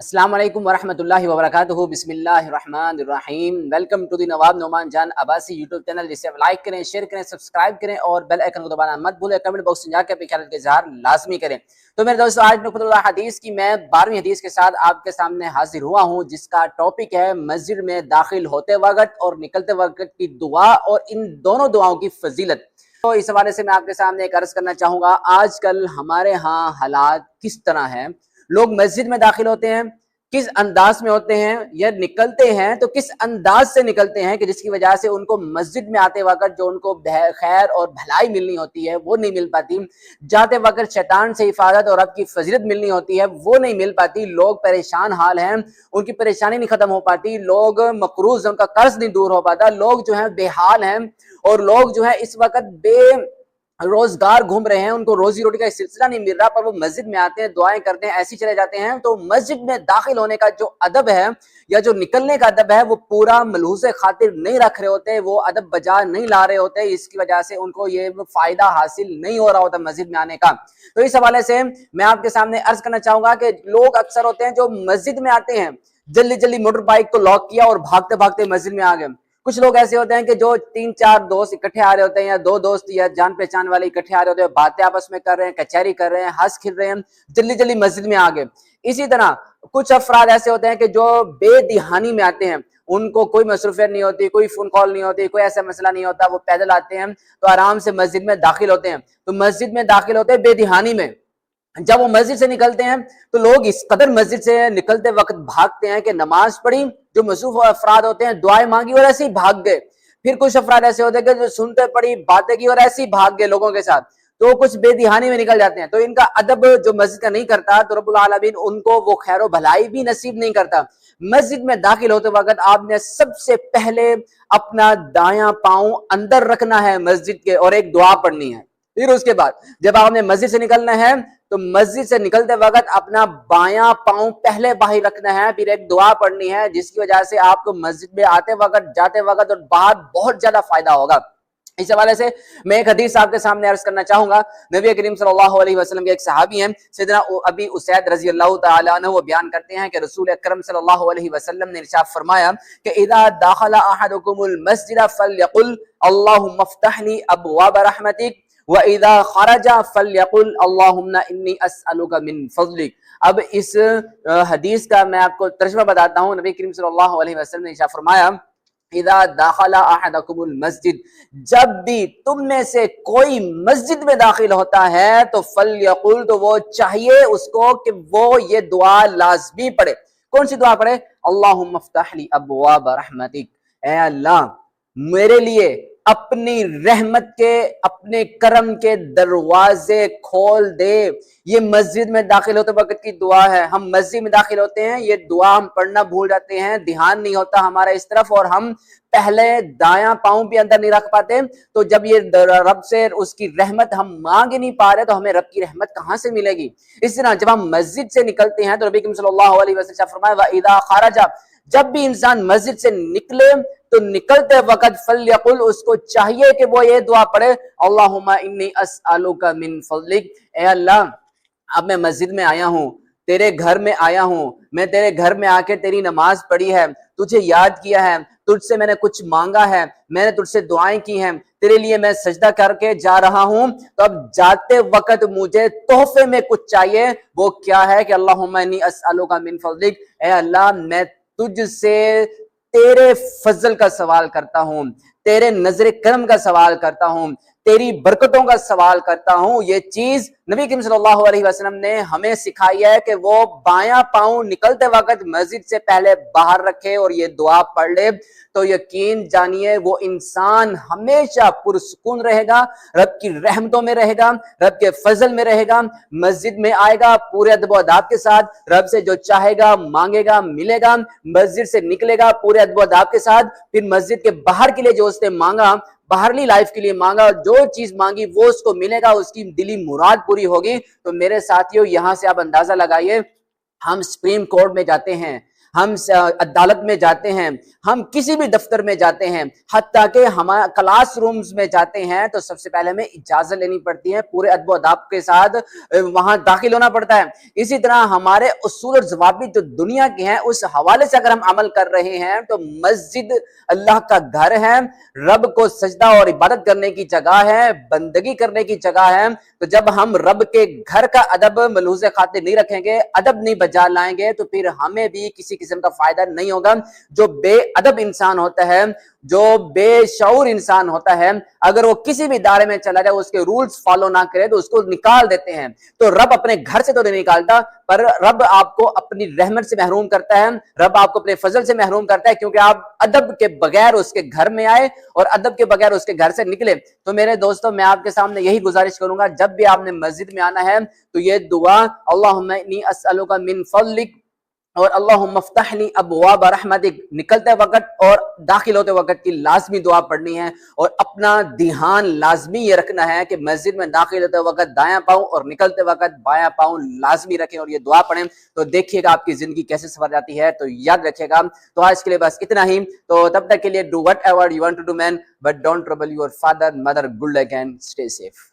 अस्सलाम वालेकुम वरहमतुल्लाहि वबरकातुहू। बिस्मिल्लाहिर्रहमानिर्रहीम। वेलकम टू दी नवाब नोमान जान अब्बासी यूट्यूब चैनल, जिसे आप लाइक करें, शेयर करें, सब्सक्राइब करें और बेल आइकन को दबाना मत भूलें। कमेंट बॉक्स में जाकर अपने ख्याल का इजहार लाजमी करें। तो मेरे दोस्तों, आज नुक़्ततुल हदीस की मैं 12वीं हदीस के साथ आपके सामने हाजिर हुआ हूँ, जिसका टॉपिक है मस्जिद में दाखिल होते वक्त और निकलते वक्त की दुआ और इन दोनों दुआओं की फजीलत। तो इस हवाले से मैं आपके सामने एक अर्ज करना चाहूँगा। आजकल हमारे यहाँ हालात किस तरह हैं, लोग मस्जिद में दाखिल होते हैं, किस अंदाज में होते हैं, या निकलते हैं तो किस अंदाज से निकलते हैं कि जिसकी वजह से उनको मस्जिद में आते वक्त जो उनको खैर और भलाई मिलनी होती है वो नहीं मिल पाती, जाते वक्त शैतान से हिफाजत और रब की फजीलत मिलनी होती है वो नहीं मिल पाती। लोग परेशान हाल हैं, उनकी परेशानी नहीं खत्म हो पाती, लोग मकरूज, उनका कर्ज नहीं दूर हो पाता, लोग जो है बेहाल हैं और लोग जो है इस वक्त रोजगार घूम रहे हैं, उनको रोजी रोटी का सिलसिला नहीं मिल रहा, पर वो मस्जिद में आते हैं, दुआएं करते हैं, ऐसे चले जाते हैं। तो मस्जिद में दाखिल होने का जो अदब है या जो निकलने का अदब है वो पूरा मलहूज़े खातिर नहीं रख रहे होते, वो अदब बजा नहीं ला रहे होते। इसकी वजह से उनको ये फायदा हासिल नहीं हो रहा होता मस्जिद में आने का। तो इस हवाले से मैं आपके सामने अर्ज करना चाहूंगा कि लोग अक्सर होते हैं जो मस्जिद में आते हैं, जल्दी जल्दी मोटर बाइक को लॉक किया और भागते भागते मस्जिद में आ गए। कुछ लोग ऐसे होते हैं कि जो 3-4 दोस्त इकट्ठे आ रहे होते हैं, या 2 दोस्त या जान पहचान वाले इकट्ठे आ रहे होते हैं, बातें आपस में कर रहे हैं, कचहरी कर रहे हैं, हंस खिल रहे हैं, जल्दी जल्दी मस्जिद में आ गए। इसी तरह कुछ अफराद ऐसे होते हैं कि जो बेदिहानी में आते हैं, उनको कोई मसरूफियत नहीं होती, कोई फोन कॉल नहीं होती, कोई ऐसा मसला नहीं होता, वो पैदल आते हैं तो आराम से मस्जिद में दाखिल होते हैं। तो मस्जिद में दाखिल होते हैं बेदिहानी में। जब वो मस्जिद से निकलते हैं तो लोग इस कदर मस्जिद से निकलते वक्त भागते हैं कि नमाज पढ़ी, जो मसरूफ अफराद होते हैं दुआएं मांगी और ऐसे ही भाग गए। फिर कुछ अफराद ऐसे होते हैं कि जो सुनते पढ़ी, बातें की और ऐसे ही भाग गए लोगों के साथ। तो कुछ बेदिहानी में निकल जाते हैं। तो इनका अदब जो मस्जिद का नहीं करता, तो रब्बुल आलमीन उनको वो खैर भलाई भी नसीब नहीं करता। मस्जिद में दाखिल होते वक्त आपने सबसे पहले अपना दायां पांव अंदर रखना है मस्जिद के और एक दुआ पढ़नी है। फिर उसके बाद जब आपने मस्जिद से निकलना है तो मस्जिद से निकलते वक्त अपना बायां पांव पहले बाहर रखना है, फिर एक दुआ पढ़नी है, जिसकी वजह से आपको मस्जिद में आते वक्त, जाते वक्त और बाहर बहुत ज्यादा फायदा होगा। इस हवाले से मैं एक हदीस आपके सामने अर्ज करना चाहूंगा। नबी करीम सल्लल्लाहु अलैहि वसल्लम के एक सहाबी हैं, सैयदना अबी उसैद रजी अल्लाह तआला अन्हु, वो बयान करते हैं कि रसूल अकरम सल्लल्लाहु अलैहि वसल्लम ने इरशाद फरमाया कि इदा दाखला अहदुकुमुल मस्जिद फलयकुल अल्लाहुम्मा इफ्तहली अबवाब रहमतिक व इदा खरजा फलयकुल अल्लाहुम्मा इन्नी अस्अलुका मिन फज़लिक। अब इस हदीस का मैं आपको तर्जुमा बताता हूँ। नबी करीम सल्लल्लाहु अलैहि वसल्लम ने इरशाद फरमाया, इदा दाखला अहदकुमुल मस्जिद, जब भी तुम में से कोई मस्जिद में दाखिल होता है तो फलयकुल, तो वो चाहिए उसको कि वो ये दुआ लाजमी पढ़े। कौन सी दुआ पढ़े? अल्लाहुम्मा इफ्तहली अबवाब रहमतिक, ऐ अल्लाह मेरे लिए अपनी रहमत के, अपने करम के दरवाजे खोल दे। ये मस्जिद में दाखिल होते वक्त की दुआ है। हम मस्जिद में दाखिल होते हैं, ये दुआ हम पढ़ना भूल जाते हैं, ध्यान नहीं होता हमारा इस तरफ, और हम पहले दायां पांव भी अंदर नहीं रख पाते। तो जब ये रब से उसकी रहमत हम मांग ही नहीं पा रहे तो हमें रब की रहमत कहां से मिलेगी? इस तरह जब हम मस्जिद से निकलते हैं तो नबी करीम सल्लल्लाहु अलैहि वसल्लम फरमाया, व इदा खरजा, जब भी इंसान मस्जिद से निकले तो निकलते वक्त फलयकुल, उसको चाहिए कि वो ये दुआ पढ़े, अल्लाहुम्मा इन्नी अस्अलुका मिन फज़लिक, ए अल्लाह अब मैं मस्जिद में आया हूँ, तेरे घर में आया हूँ, मैं तेरे घर में आके तेरी नमाज पढ़ी है, तुझे याद किया है, तुझसे मैंने कुछ मांगा है, मैंने तुझसे दुआएं की हैं, तेरे लिए मैं सजदा करके जा रहा हूं। तो अब जाते वक्त मुझे तोहफे में कुछ चाहिए। वो क्या है कि अल्लाहुम्मा इन्नी अस्अलुका मिन फज़लिक, ए अल्लाह मैं तुझसे तेरे फजल का सवाल करता हूं, तेरे नजर करम का सवाल करता हूं, तेरी बरकतों का सवाल करता हूं। ये चीज नबी करीम सल्लल्लाहु अलैहि वसल्लम ने हमें सिखाई है कि वो बायां पांव निकलते वक्त मस्जिद से पहले बाहर रखे और ये दुआ पढ़ ले। तो यकीन जानिए वो इंसान हमेशा पुरसुकून रहेगा, रब की रहमतों में रहेगा, रब के फजल में रहेगा। मस्जिद में आएगा पूरे अदब अदाब के साथ, रब से जो चाहेगा मांगेगा मिलेगा। मस्जिद से निकलेगा पूरे अदब अदाब के साथ, फिर मस्जिद के बाहर के लिए जो उसने मांगा, बाहरली लाइफ के लिए मांगा, जो चीज मांगी वो उसको मिलेगा, उसकी दिली मुराद पूरी होगी। तो मेरे साथियों, यहां से आप अंदाजा लगाइए, हम सुप्रीम कोर्ट में जाते हैं, ہم عدالت میں جاتے ہیں، ہم کسی بھی دفتر میں جاتے ہیں، حتیٰ کہ ہمارا کلاس رومز میں جاتے ہیں تو سب سے پہلے ہمیں اجازت لینی پڑتی ہے، پورے ادب و اداب کے ساتھ وہاں داخل ہونا پڑتا ہے۔ اسی طرح ہمارے اصول اور ضوابط جو دنیا کے ہیں اس حوالے سے اگر ہم عمل کر رہے ہیں تو مسجد اللہ کا گھر ہے، رب کو سجدہ اور عبادت کرنے کی جگہ ہے، بندگی کرنے کی جگہ ہے۔ تو جب ہم رب کے گھر کا ادب ملحوظ خاطر نہیں رکھیں گے، ادب نہیں بجا لائیں گے، تو پھر ہمیں بھی کسی قسم کا فائدہ نہیں ہوگا۔ جو بے ادب انسان ہوتا ہے، جو بے شعور انسان ہوتا ہے، اگر وہ کسی بھی ادارے میں چلا جائے، اس کے رولز فالو نہ کرے تو اس کو نکال دیتے ہیں۔ تو رب اپنے گھر سے تو نہیں نکالتا، پر رب آپ کو اپنی رحمت سے محروم کرتا ہے، رب آپ کو اپنے فضل سے محروم کرتا ہے، کیونکہ آپ ادب کے بغیر اس کے گھر میں آئے اور ادب کے بغیر اس کے گھر سے نکلے۔ تو میرے دوستو، میں آپ کے سامنے یہی گزارش کروں گا، جب بھی آپ نے مسجد میں آنا ہے تو یہ دعا اللہم انی اسألک من فضلک اور اللہم افتح لی ابواب رحمتک نکلتے وقت اور داخل ہوتے وقت کی لازمی دعا پڑھنی ہے، اور اپنا دھیان لازمی یہ رکھنا ہے کہ مسجد میں داخل ہوتے وقت دایاں پاؤں اور نکلتے وقت بایاں پاؤں لازمی رکھیں اور یہ دعا پڑھیں، تو دیکھیے گا آپ کی زندگی کیسے سنور جاتی ہے۔ تو یاد رکھیے گا۔ تو آج کے لیے بس اتنا ہی، تو تب تک کے لیے do whatever you want to do man but don't trouble your father mother, good luck and stay safe.